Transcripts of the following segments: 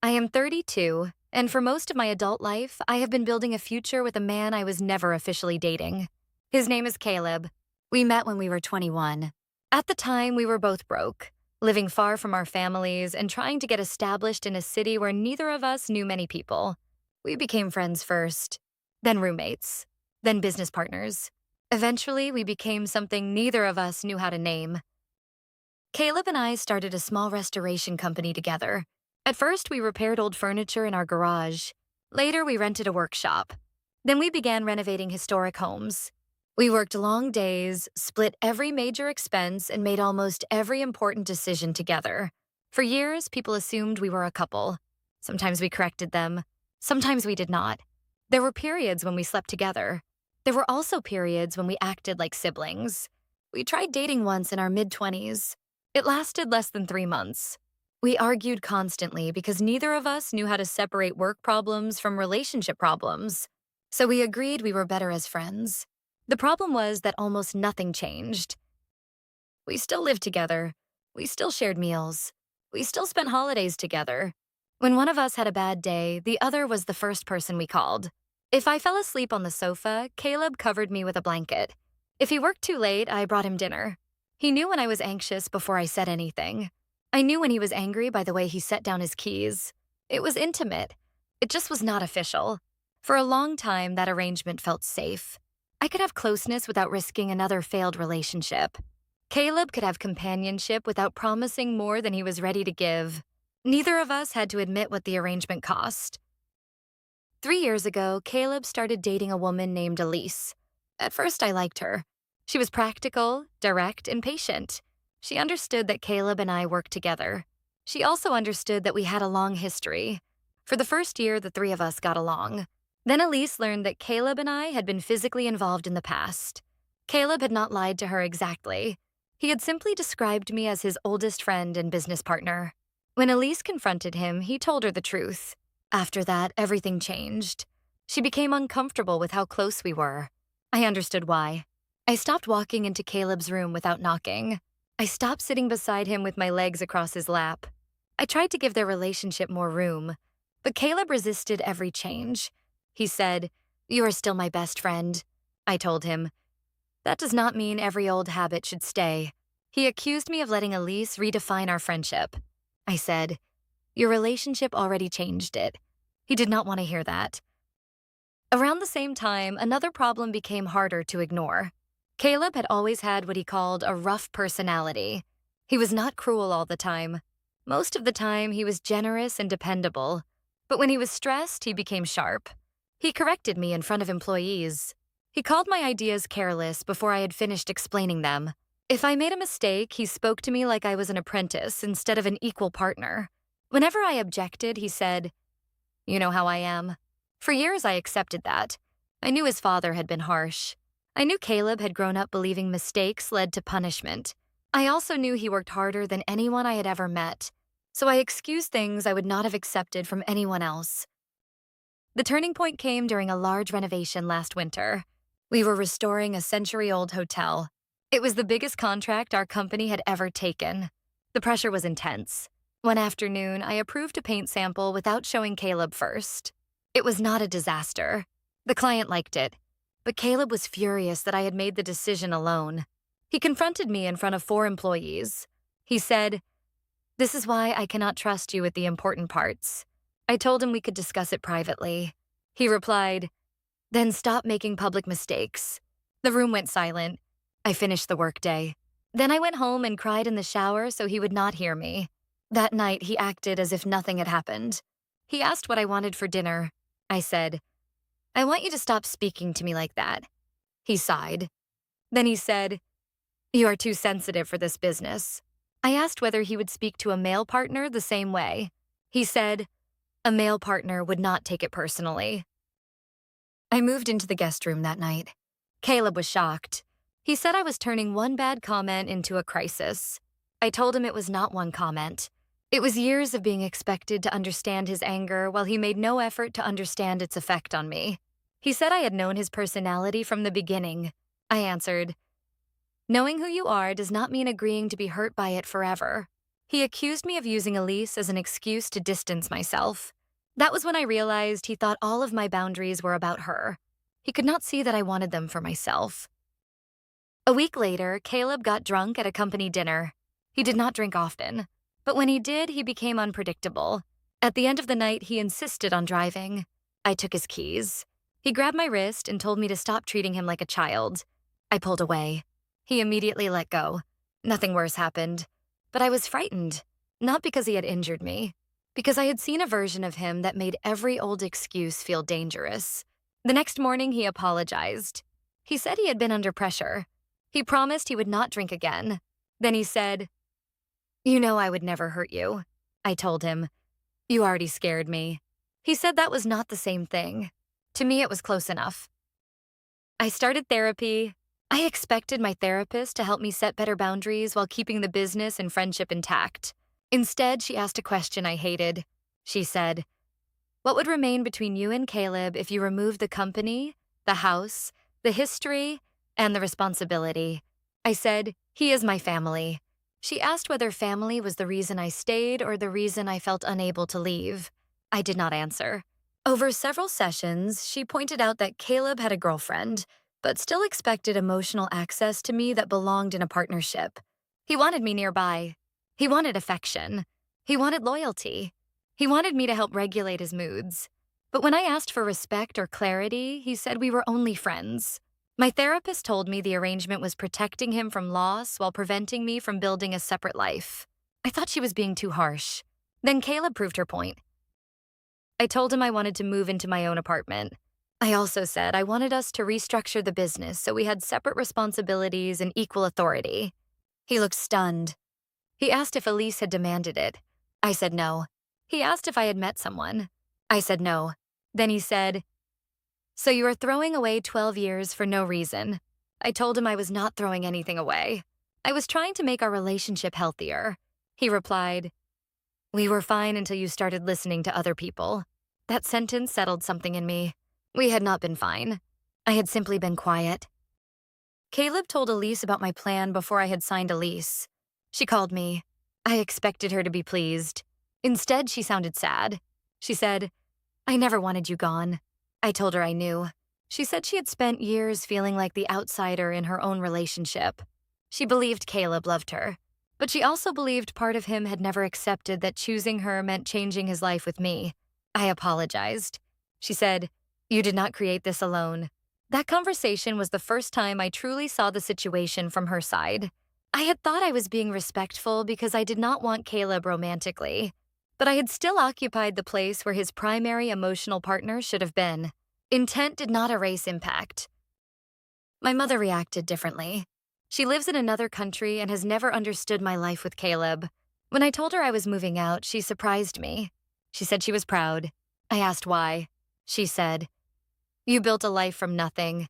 I am 32, and for most of my adult life, I have been building a future with a man I was never officially dating. His name is Caleb. We met when we were 21. At the time, we were both broke, living far from our families and trying to get established in a city where neither of us knew many people. We became friends first, then roommates, then business partners. Eventually, we became something neither of us knew how to name. Caleb and I started a small restoration company together. At first, we repaired old furniture in our garage. Later, we rented a workshop. Then we began renovating historic homes. We worked long days, split every major expense, and made almost every important decision together. For years, people assumed we were a couple. Sometimes we corrected them. Sometimes we did not. There were periods when we slept together. There were also periods when we acted like siblings. We tried dating once in our mid-20s. It lasted less than 3 months. We argued constantly because neither of us knew how to separate work problems from relationship problems. So we agreed we were better as friends. The problem was that almost nothing changed. We still lived together. We still shared meals. We still spent holidays together. When one of us had a bad day, the other was the first person we called. If I fell asleep on the sofa, Caleb covered me with a blanket. If he worked too late, I brought him dinner. He knew when I was anxious before I said anything. I knew when he was angry by the way he set down his keys. It was intimate. It just was not official. For a long time, that arrangement felt safe. I could have closeness without risking another failed relationship. Caleb could have companionship without promising more than he was ready to give. Neither of us had to admit what the arrangement cost. 3 years ago, Caleb started dating a woman named Elise. At first, I liked her. She was practical, direct, and patient. She understood that Caleb and I worked together. She also understood that we had a long history. For the first year, the three of us got along. Then Elise learned that Caleb and I had been physically involved in the past. Caleb had not lied to her exactly. He had simply described me as his oldest friend and business partner. When Elise confronted him, he told her the truth. After that, everything changed. She became uncomfortable with how close we were. I understood why. I stopped walking into Caleb's room without knocking. I stopped sitting beside him with my legs across his lap. I tried to give their relationship more room, but Caleb resisted every change. He said, "You are still my best friend." I told him, "That does not mean every old habit should stay." He accused me of letting Elise redefine our friendship. I said, "Your relationship already changed it." He did not want to hear that. Around the same time, another problem became harder to ignore. Caleb had always had what he called a rough personality. He was not cruel all the time. Most of the time, he was generous and dependable. But when he was stressed, he became sharp. He corrected me in front of employees. He called my ideas careless before I had finished explaining them. If I made a mistake, he spoke to me like I was an apprentice instead of an equal partner. Whenever I objected, he said, "You know how I am." For years, I accepted that. I knew his father had been harsh. I knew Caleb had grown up believing mistakes led to punishment. I also knew he worked harder than anyone I had ever met. So I excused things I would not have accepted from anyone else. The turning point came during a large renovation last winter. We were restoring a century-old hotel. It was the biggest contract our company had ever taken. The pressure was intense. One afternoon, I approved a paint sample without showing Caleb first. It was not a disaster. The client liked it. But Caleb was furious that I had made the decision alone. He confronted me in front of 4 employees. He said, "This is why I cannot trust you with the important parts." I told him we could discuss it privately. He replied, "Then stop making public mistakes." The room went silent. I finished the workday. Then I went home and cried in the shower so he would not hear me. That night, he acted as if nothing had happened. He asked what I wanted for dinner. I said, "I want you to stop speaking to me like that." He sighed. Then he said, "You are too sensitive for this business." I asked whether he would speak to a male partner the same way. He said, "A male partner would not take it personally." I moved into the guest room that night. Caleb was shocked. He said I was turning one bad comment into a crisis. I told him it was not one comment. It was years of being expected to understand his anger while he made no effort to understand its effect on me. He said I had known his personality from the beginning. I answered, "Knowing who you are does not mean agreeing to be hurt by it forever." He accused me of using Elise as an excuse to distance myself. That was when I realized he thought all of my boundaries were about her. He could not see that I wanted them for myself. A week later, Caleb got drunk at a company dinner. He did not drink often, but when he did, he became unpredictable. At the end of the night, he insisted on driving. I took his keys. He grabbed my wrist and told me to stop treating him like a child. I pulled away. He immediately let go. Nothing worse happened. But I was frightened, not because he had injured me, because I had seen a version of him that made every old excuse feel dangerous. The next morning, he apologized. He said he had been under pressure. He promised he would not drink again. Then he said, "You know I would never hurt you." I told him, "You already scared me." He said that was not the same thing. To me, it was close enough. I started therapy. I expected my therapist to help me set better boundaries while keeping the business and friendship intact. Instead, she asked a question I hated. She said, "What would remain between you and Caleb if you removed the company, the house, the history, and the responsibility?" I said, "He is my family." She asked whether family was the reason I stayed or the reason I felt unable to leave. I did not answer. Over several sessions, she pointed out that Caleb had a girlfriend, but still expected emotional access to me that belonged in a partnership. He wanted me nearby. He wanted affection. He wanted loyalty. He wanted me to help regulate his moods. But when I asked for respect or clarity, he said we were only friends. My therapist told me the arrangement was protecting him from loss while preventing me from building a separate life. I thought she was being too harsh. Then Caleb proved her point. I told him I wanted to move into my own apartment. I also said I wanted us to restructure the business so we had separate responsibilities and equal authority. He looked stunned. He asked if Elise had demanded it. I said no. He asked if I had met someone. I said no. Then he said, "So you are throwing away 12 years for no reason." I told him I was not throwing anything away. I was trying to make our relationship healthier. He replied, "We were fine until you started listening to other people." That sentence settled something in me. We had not been fine. I had simply been quiet. Caleb told Elise about my plan before I had signed a lease. She called me. I expected her to be pleased. Instead, she sounded sad. She said, "I never wanted you gone." I told her I knew. She said she had spent years feeling like the outsider in her own relationship. She believed Caleb loved her, but she also believed part of him had never accepted that choosing her meant changing his life with me. I apologized. She said, "You did not create this alone." That conversation was the first time I truly saw the situation from her side. I had thought I was being respectful because I did not want Caleb romantically, but I had still occupied the place where his primary emotional partner should have been. Intent did not erase impact. My mother reacted differently. She lives in another country and has never understood my life with Caleb. When I told her I was moving out, she surprised me. She said she was proud. I asked why. She said, "You built a life from nothing.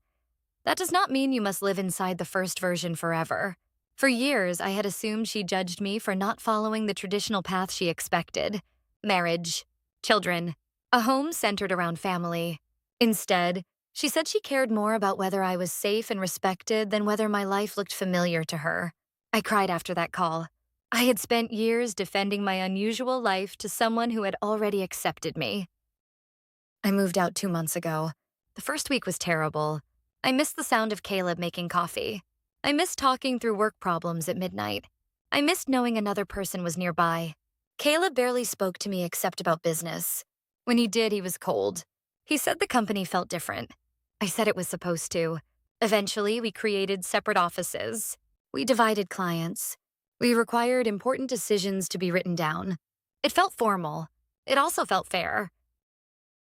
That does not mean you must live inside the first version forever." For years, I had assumed she judged me for not following the traditional path she expected. Marriage, children, a home centered around family. Instead, she said she cared more about whether I was safe and respected than whether my life looked familiar to her. I cried after that call. I had spent years defending my unusual life to someone who had already accepted me. I moved out 2 months ago. The first week was terrible. I missed the sound of Caleb making coffee. I missed talking through work problems at midnight. I missed knowing another person was nearby. Caleb barely spoke to me except about business. When he did, he was cold. He said the company felt different. I said it was supposed to. Eventually, we created separate offices. We divided clients. We required important decisions to be written down. It felt formal. It also felt fair.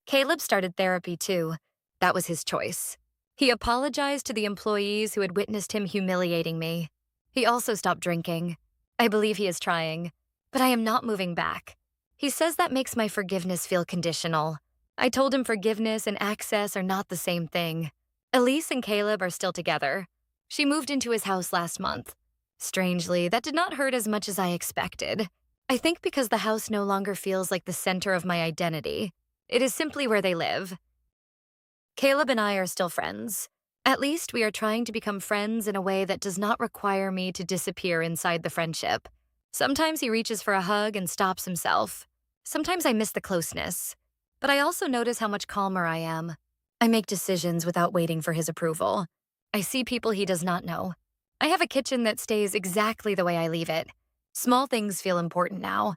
Caleb started therapy too. That was his choice. He apologized to the employees who had witnessed him humiliating me. He also stopped drinking. I believe he is trying, but I am not moving back. He says that makes my forgiveness feel conditional. I told him forgiveness and access are not the same thing. Elise and Caleb are still together. She moved into his house last month. Strangely, that did not hurt as much as I expected. I think because the house no longer feels like the center of my identity. It is simply where they live. Caleb and I are still friends. At least we are trying to become friends in a way that does not require me to disappear inside the friendship. Sometimes he reaches for a hug and stops himself. Sometimes I miss the closeness. But I also notice how much calmer I am. I make decisions without waiting for his approval. I see people he does not know. I have a kitchen that stays exactly the way I leave it. Small things feel important now.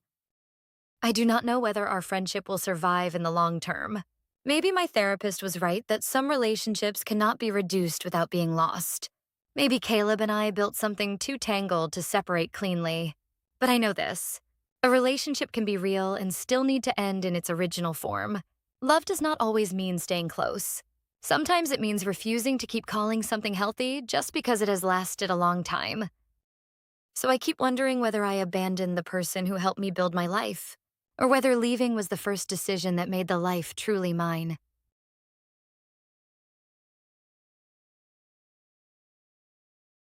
I do not know whether our friendship will survive in the long term. Maybe my therapist was right that some relationships cannot be reduced without being lost. Maybe Caleb and I built something too tangled to separate cleanly. But I know this. A relationship can be real and still need to end in its original form. Love does not always mean staying close. Sometimes it means refusing to keep calling something healthy just because it has lasted a long time. So I keep wondering whether I abandoned the person who helped me build my life, or whether leaving was the first decision that made the life truly mine.